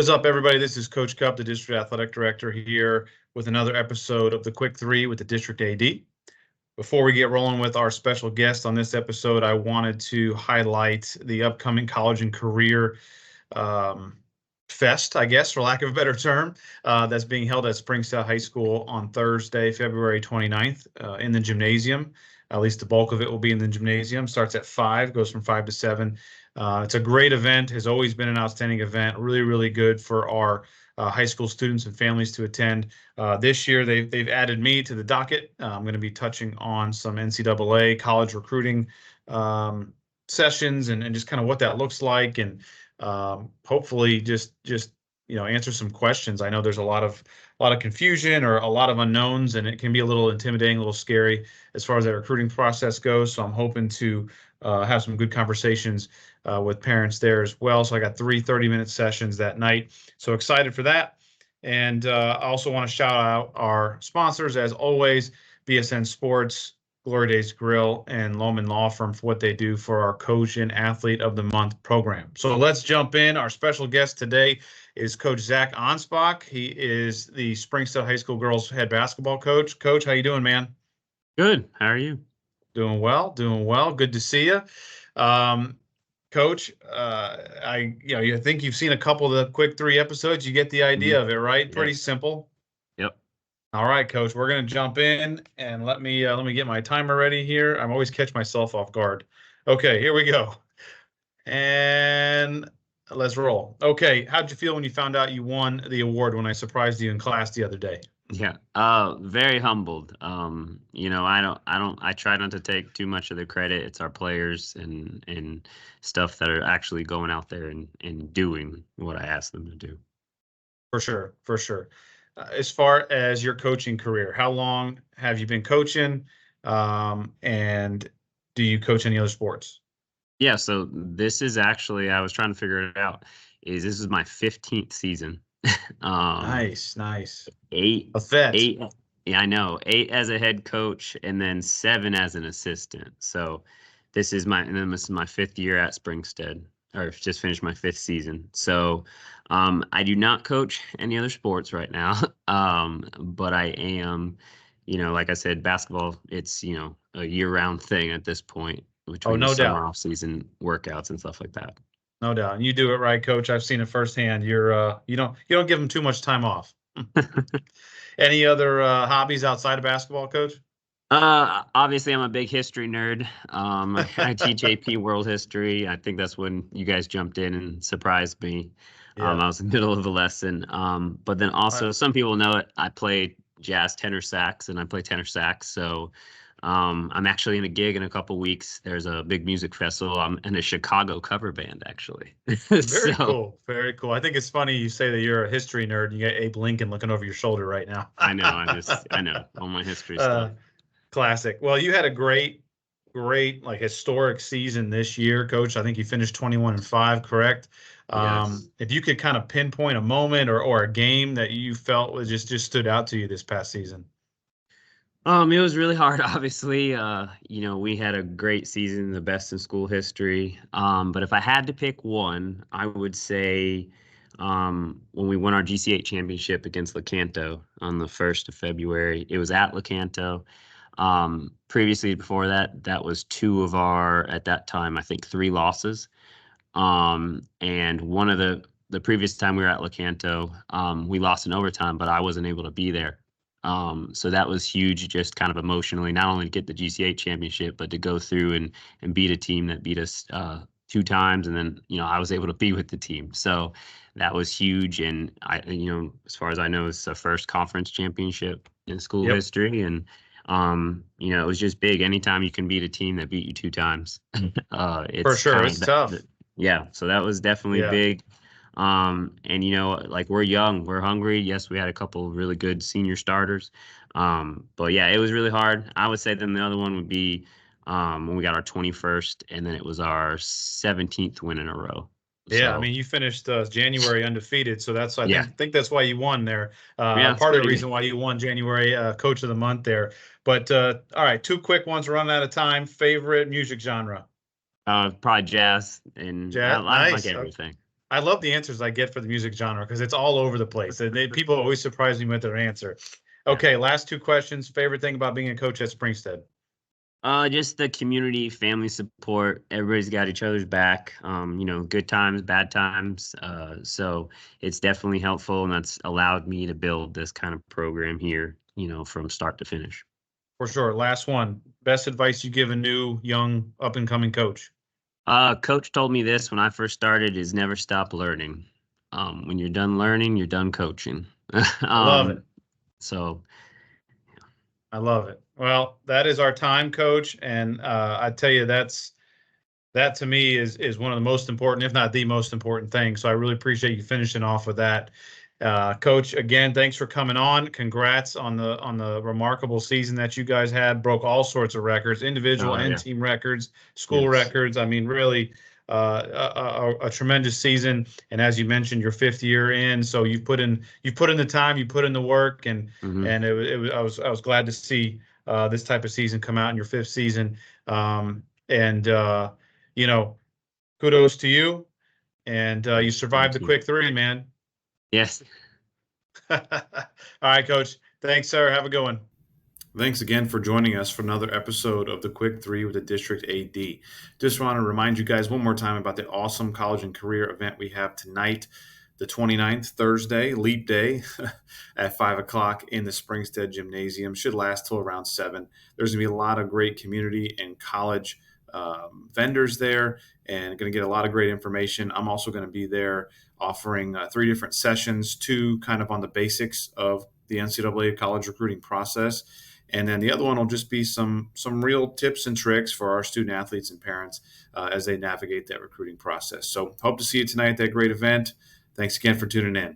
is up, everybody? This is Coach Cup, the District Athletic Director, here with another episode of the Quick Three with the District AD. Before we get rolling with our special guest on this episode, I wanted to highlight the upcoming college and career fest, I guess, for lack of a better term, that's being held at Springstead High School on Thursday, February 29th, in the gymnasium. At least the bulk of it will be in the gymnasium. Starts at 5, goes from 5 to 7. It's a great event, has always been an outstanding event, really, really good for our high school students and families to attend. This year, they've added me to the docket. I'm going to be touching on some NCAA college recruiting sessions and just kind of what that looks like, and hopefully just answer some questions. I know there's a lot of confusion or a lot of unknowns, and it can be a little intimidating, a little scary as far as that recruiting process goes. So I'm hoping to have some good conversations with parents there as well. So I got 3 30-minute sessions that night. So excited for that. And I also want to shout out our sponsors, as always, BSN Sports, Glory Days Grill, and Lohman Law Firm for what they do for our Coach and Athlete of the Month program. So let's jump in. Our special guest today is Coach Zach Anspach. He is the Springstead High School girls head basketball coach. Coach, how you doing, man? Good. How are you? Doing well. Good to see you. Coach, I think you've seen a couple of the Quick Three episodes. You get the idea of it, right? Yeah. Pretty simple. Yep. All right, Coach, we're going to jump in, and let me get my timer ready here. I'm always catch myself off guard. Okay, here we go. And let's roll. Okay, how'd you feel when you found out you won the award when I surprised you in class the other day? Yeah. Very humbled. I try not to take too much of the credit. It's our players and stuff that are actually going out there and doing what I ask them to do. For sure. As far as your coaching career, how long have you been coaching? And do you coach any other sports? Yeah, so this is actually, I was trying to figure it out, this is my 15th season. Nice. 8. A vet. 8. Yeah, I know. 8 as a head coach and then 7 as an assistant. So this is my 5th year at Springstead, or just finished my 5th season. So I do not coach any other sports right now. But I am, like I said, basketball, it's, a year-round thing at this point between the summer off-season workouts and stuff like that. No doubt. And you do it right, Coach. I've seen it firsthand. You don't give them too much time off. Any other hobbies outside of basketball, Coach? Obviously, I'm a big history nerd. I teach AP World History. I think that's when you guys jumped in and surprised me. Yeah. I was in the middle of a lesson. But then also, some people know it. I play jazz tenor sax, and I play tenor sax. So I'm actually in a gig in a couple weeks. There's a big music festival. I'm in a Chicago cover band, actually. Very cool. I think it's funny you say that you're a history nerd. You got Abe Lincoln looking over your shoulder right now. I know all my history stuff. Classic. Well, you had a great historic season this year, Coach. I think you finished 21-5, correct? Yes. If you could kind of pinpoint a moment or a game that you felt was just stood out to you this past season. It was really hard, obviously. We had a great season, the best in school history. But if I had to pick one, I would say when we won our GCA championship against Lecanto on the 1st of February. It was at Lecanto. Previously, before that was 2 of our, at that time, I think 3 losses. And one of the previous time we were at Lecanto, we lost in overtime, but I wasn't able to be there. So that was huge, just kind of emotionally, not only to get the GCA championship, but to go through and beat a team that beat us 2 times. And then, I was able to be with the team. So that was huge. And as far as I know, it's the first conference championship in school history. And, it was just big. Anytime you can beat a team that beat you 2 times, it's for sure. It's tough. Yeah. So that was definitely big. We're young, we're hungry. Yes, we had a couple of really good senior starters. But yeah, it was really hard. I would say then the other one would be when we got our 21st, and then it was our 17th win in a row. Yeah, So, I mean, you finished January undefeated, so that's I Yeah. think that's why you won there. Yeah, Part of the pretty reason why you won January Coach of the Month there. But all right, 2 quick ones. We're running out of time. Favorite music genre? probably jazz, and Jazz, I nice. like everything. I love the answers I get for the music genre because it's all over the place. And people always surprise me with their answer. Yeah. Okay, last two questions. Favorite thing about being a coach at Springstead? Just the community, family support. Everybody's got each other's back. Good times, bad times. So it's definitely helpful, and that's allowed me to build this kind of program here, from start to finish. For sure. Last one. Best advice you give a new, young, up and coming coach? Coach told me this when I first started: is never stop learning. When you're done learning, you're done coaching. I love it. So I love it. Well, that is our time, coach. And I tell you, that to me is one of the most important, if not the most important thing. So I really appreciate you finishing off with that. Coach, again, thanks for coming on. Congrats on the remarkable season that you guys had. Broke all sorts of records, individual and yeah. team records, school Yes. records. I mean, really a tremendous season. And as you mentioned, your fifth year in, so you put in the time, you put in the work, and Mm-hmm. and I was glad to see this type of season come out in your fifth season. And you know, kudos to you. And you survived Thank the you. quick three, man. Yes. All right, coach. Thanks, sir. Have a good one. Thanks again for joining us for another episode of the Quick Three with the District AD. Just want to remind you guys one more time about the awesome college and career event we have tonight, the 29th, Thursday, Leap Day, at 5 o'clock in the Springstead Gymnasium. Should last till around 7. There's going to be a lot of great community and college vendors there, and going to get a lot of great information. I'm also going to be there offering 3 different sessions, 2 kind of on the basics of the NCAA college recruiting process. And then the other one will just be some real tips and tricks for our student athletes and parents as they navigate that recruiting process. So hope to see you tonight at that great event. Thanks again for tuning in.